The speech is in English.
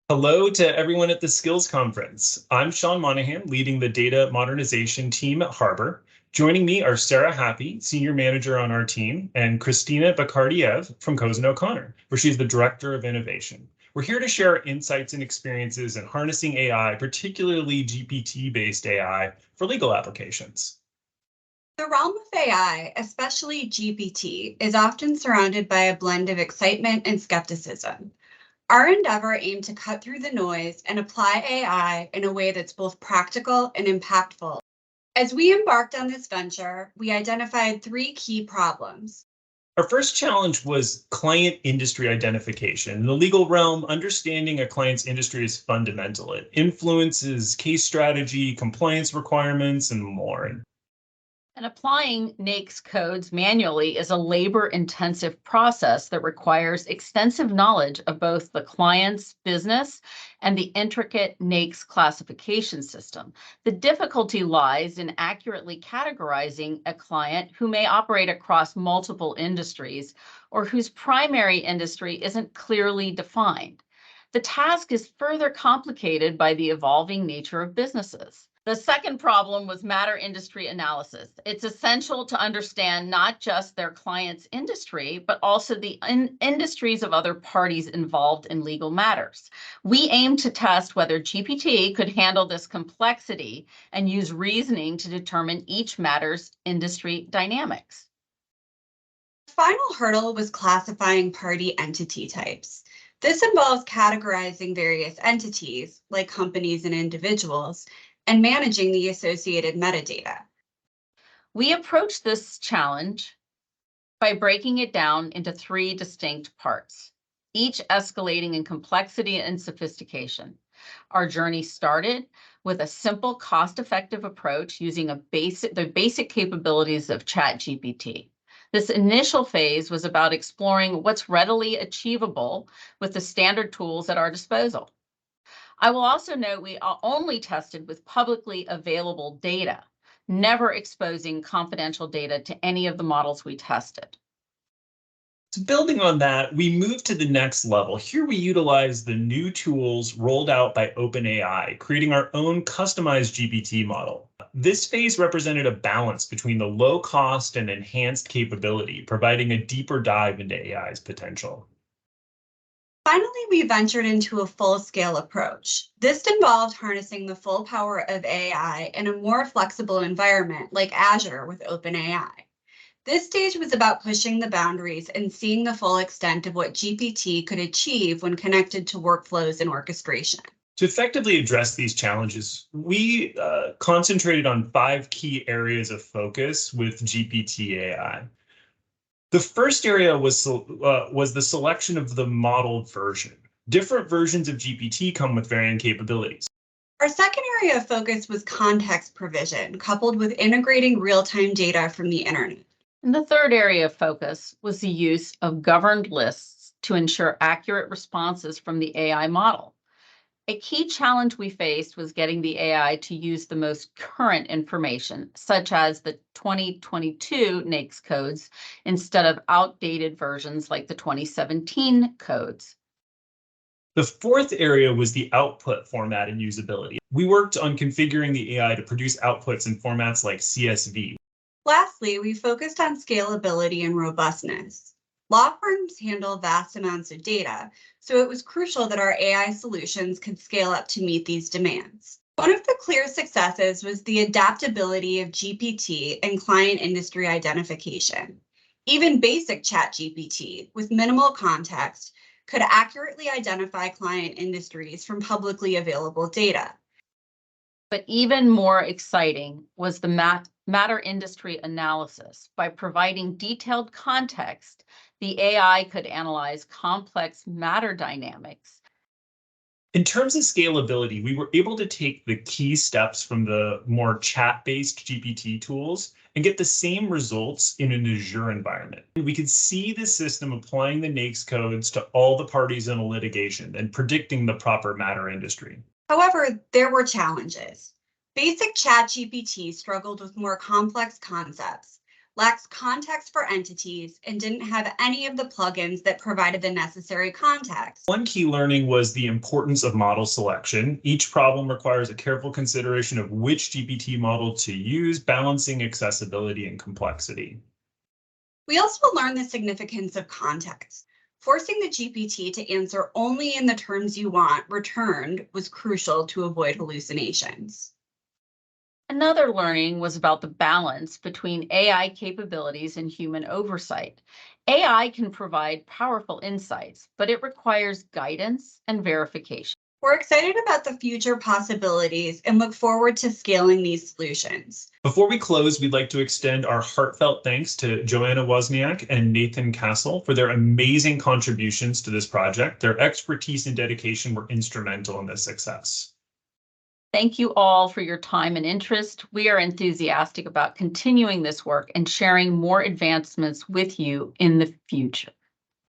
Hello to everyone at the Skills Conference. I'm Sean Monahan, leading the data modernization team at Harbor. Joining me are Sarah Happy, senior manager on our team, and Christina Bakardiev from Cozen O'Connor, where she's the director of innovation. We're here to share insights and experiences in harnessing AI, particularly GPT-based AI, for legal applications. The realm of AI, especially GPT, is often surrounded by a blend of excitement and skepticism. Our endeavor aimed to cut through the noise and apply AI in a way that's both practical and impactful. As we embarked on this venture, we identified three key problems. Our first challenge was client industry identification. In the legal realm, understanding a client's industry is fundamental. It influences case strategy, compliance requirements, and more. And applying NAICS codes manually is a labor-intensive process that requires extensive knowledge of both the client's business and the intricate NAICS classification system. The difficulty lies in accurately categorizing a client who may operate across multiple industries or whose primary industry isn't clearly defined. The task is further complicated by the evolving nature of businesses. The second problem was matter industry analysis. It's essential to understand not just their client's industry, but also the industries of other parties involved in legal matters. We aim to test whether GPT could handle this complexity and use reasoning to determine each matter's industry dynamics. The final hurdle was classifying party entity types. This involves categorizing various entities, like companies and individuals, and managing the associated metadata. We approached this challenge by breaking it down into three distinct parts, each escalating in complexity and sophistication. Our journey started with a simple, cost-effective approach using the basic capabilities of ChatGPT. This initial phase was about exploring what's readily achievable with the standard tools at our disposal. I will also note we only tested with publicly available data, never exposing confidential data to any of the models we tested. So building on that, we moved to the next level. Here we utilize the new tools rolled out by OpenAI, creating our own customized GPT model. This phase represented a balance between the low cost and enhanced capability, providing a deeper dive into AI's potential. Finally, we ventured into a full-scale approach. This involved harnessing the full power of AI in a more flexible environment like Azure with OpenAI. This stage was about pushing the boundaries and seeing the full extent of what GPT could achieve when connected to workflows and orchestration. To effectively address these challenges, we concentrated on 5 key areas of focus with GPT AI. The first area was the selection of the model version. Different versions of GPT come with varying capabilities. Our second area of focus was context provision, coupled with integrating real-time data from the internet. And the third area of focus was the use of governed lists to ensure accurate responses from the AI model. A key challenge we faced was getting the AI to use the most current information, such as the 2022 NAICS codes, instead of outdated versions like the 2017 codes. The fourth area was the output format and usability. We worked on configuring the AI to produce outputs in formats like CSV. Lastly, we focused on scalability and robustness. Law firms handle vast amounts of data, so it was crucial that our AI solutions could scale up to meet these demands. One of the clear successes was the adaptability of GPT and client industry identification. Even basic ChatGPT, with minimal context, could accurately identify client industries from publicly available data. But even more exciting was the matter industry analysis. By providing detailed context, the AI could analyze complex matter dynamics. In terms of scalability, we were able to take the key steps from the more chat-based GPT tools and get the same results in an Azure environment. We could see the system applying the NAICS codes to all the parties in a litigation and predicting the proper matter industry. However, there were challenges. Basic ChatGPT struggled with more complex concepts, lacks context for entities, and didn't have any of the plugins that provided the necessary context. One key learning was the importance of model selection. Each problem requires a careful consideration of which GPT model to use, balancing accessibility and complexity. We also learned the significance of context. Forcing the GPT to answer only in the terms you want returned was crucial to avoid hallucinations. Another learning was about the balance between AI capabilities and human oversight. AI can provide powerful insights, but it requires guidance and verification. We're excited about the future possibilities and look forward to scaling these solutions. Before we close, we'd like to extend our heartfelt thanks to Joanna Wozniak and Nathan Castle for their amazing contributions to this project. Their expertise and dedication were instrumental in this success. Thank you all for your time and interest. We are enthusiastic about continuing this work and sharing more advancements with you in the future.